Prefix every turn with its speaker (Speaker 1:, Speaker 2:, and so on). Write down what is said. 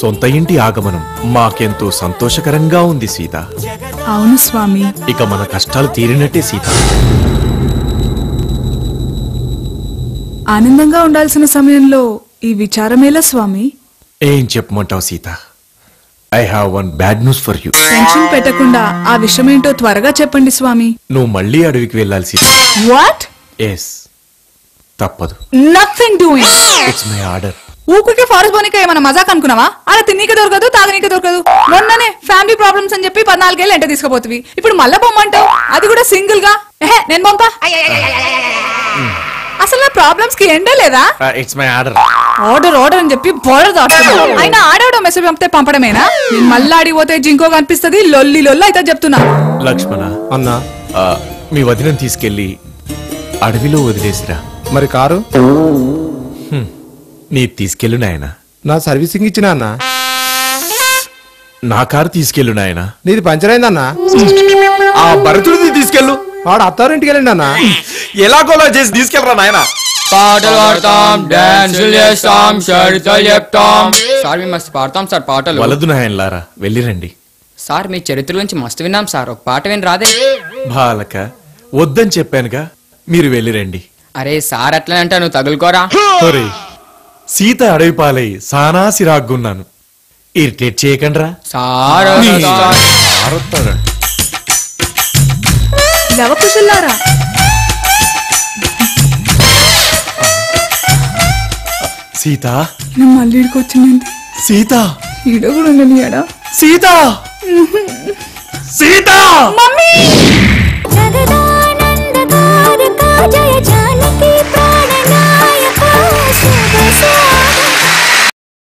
Speaker 1: సొంత ఇంటి ఆగమనం మాకెంతో సంతోషకరంగా ఉంది సీత.
Speaker 2: అవును స్వామి.
Speaker 1: ఇక మన కష్టాలు తీరినట్టే సీత.
Speaker 2: ఆనందంగా ఉండాల్సిన సమయంలో ఈ విచారమేలా స్వామి?
Speaker 1: ఏం చెప్పమంటావు Sita? I have one bad news for you.
Speaker 2: Tension పెట్టకుండా ఆ విషయమేంటో త్వరగా చెప్పండి స్వామి.
Speaker 1: నువ్వు మళ్ళీ అడవికి వెళ్ళాలి సీత.
Speaker 2: వాట్?
Speaker 1: ఎస్, తప్పదు.
Speaker 2: Nothing doing.
Speaker 1: It's my order.
Speaker 2: ఊరికి ఫారెస్ట్ పోనీక ఏమన్నా మజాక్ అనుకున్నావా? అలా తిన్నీక దొరకదు, తాగనీక దొరకదు. మొన్ననే ఫ్యామిలీ ప్రాబ్లమ్స్ అని చెప్పి 14 ఏళ్ళు ఎంట తీసుకుపోతుంది. ఇప్పుడు మళ్ళా బొమ్మంటావు, అది కూడా సింగిల్ గా. నేను పంపా. అసలు నా ప్రాబ్లమ్స్ కి ఎండే లేదా?
Speaker 1: It's my order.
Speaker 2: Order order అని చెప్పి బోర్డర్ దాటుతున్నా. అయినా ఆడవడం మెసేజ్ పంపితే పంపడమేనా? నేను మళ్ళీ ఆడిపోతే జింకో కనిపిస్తుంది. లొల్లి లొల్లి అయితే చెప్తున్నా.
Speaker 1: లక్ష్మణ
Speaker 3: అన్నా,
Speaker 1: మీ వదినని తీసుకెళ్లి అడవిలో వదిలేసిరా.
Speaker 3: మరి కారు
Speaker 1: నీ తీసుకెళ్ళు నాయన.
Speaker 3: నా సర్వీసింగ్ ఇచ్చినా అన్నా.
Speaker 1: నా కారు తీసుకెళ్ళు నాయన.
Speaker 3: నీది పంచర్ అయిందన్నా.
Speaker 1: ఆ భరతుడిని తీసుకెళ్ళు.
Speaker 3: వాడు అత్తారింటికి వెళ్ళండి అన్నా.
Speaker 1: ఎలాగోలా చేసి తీసుకెళ్ళరా నాయన.
Speaker 4: పాటలు పాడతాం, డాన్సులు చేస్తాం, చరిత్రలు చెప్తాం. సార్ మేము మస్తు పాడతాం సార్ పాటలు.
Speaker 1: వలదు నాయనలారా, వెళ్ళిరండి.
Speaker 4: సార్ మీ చరిత్ర గురించి మస్తు విన్నాం సార్, ఒక పాట విని రాదే?
Speaker 1: బాలక వద్దని చెప్పానుగా, మీరు వెళ్ళిరండి.
Speaker 4: అరే సార్ అట్లా అంటా, నువ్వు తగులుకోరా.
Speaker 1: ఒరేయ్, సీత అడవి పాలై సానా సిరాగ్గున్నాను. ఇరిటేట్ చేయకండ్రా.
Speaker 4: సార్
Speaker 2: లవకుశుల్లారా,
Speaker 1: సీత,
Speaker 2: మళ్ళీ ఇడికి వచ్చింది.
Speaker 1: సీత,
Speaker 2: ఈడ కూడా ఉండని.
Speaker 1: సీత, సీత,
Speaker 2: మమ్మీ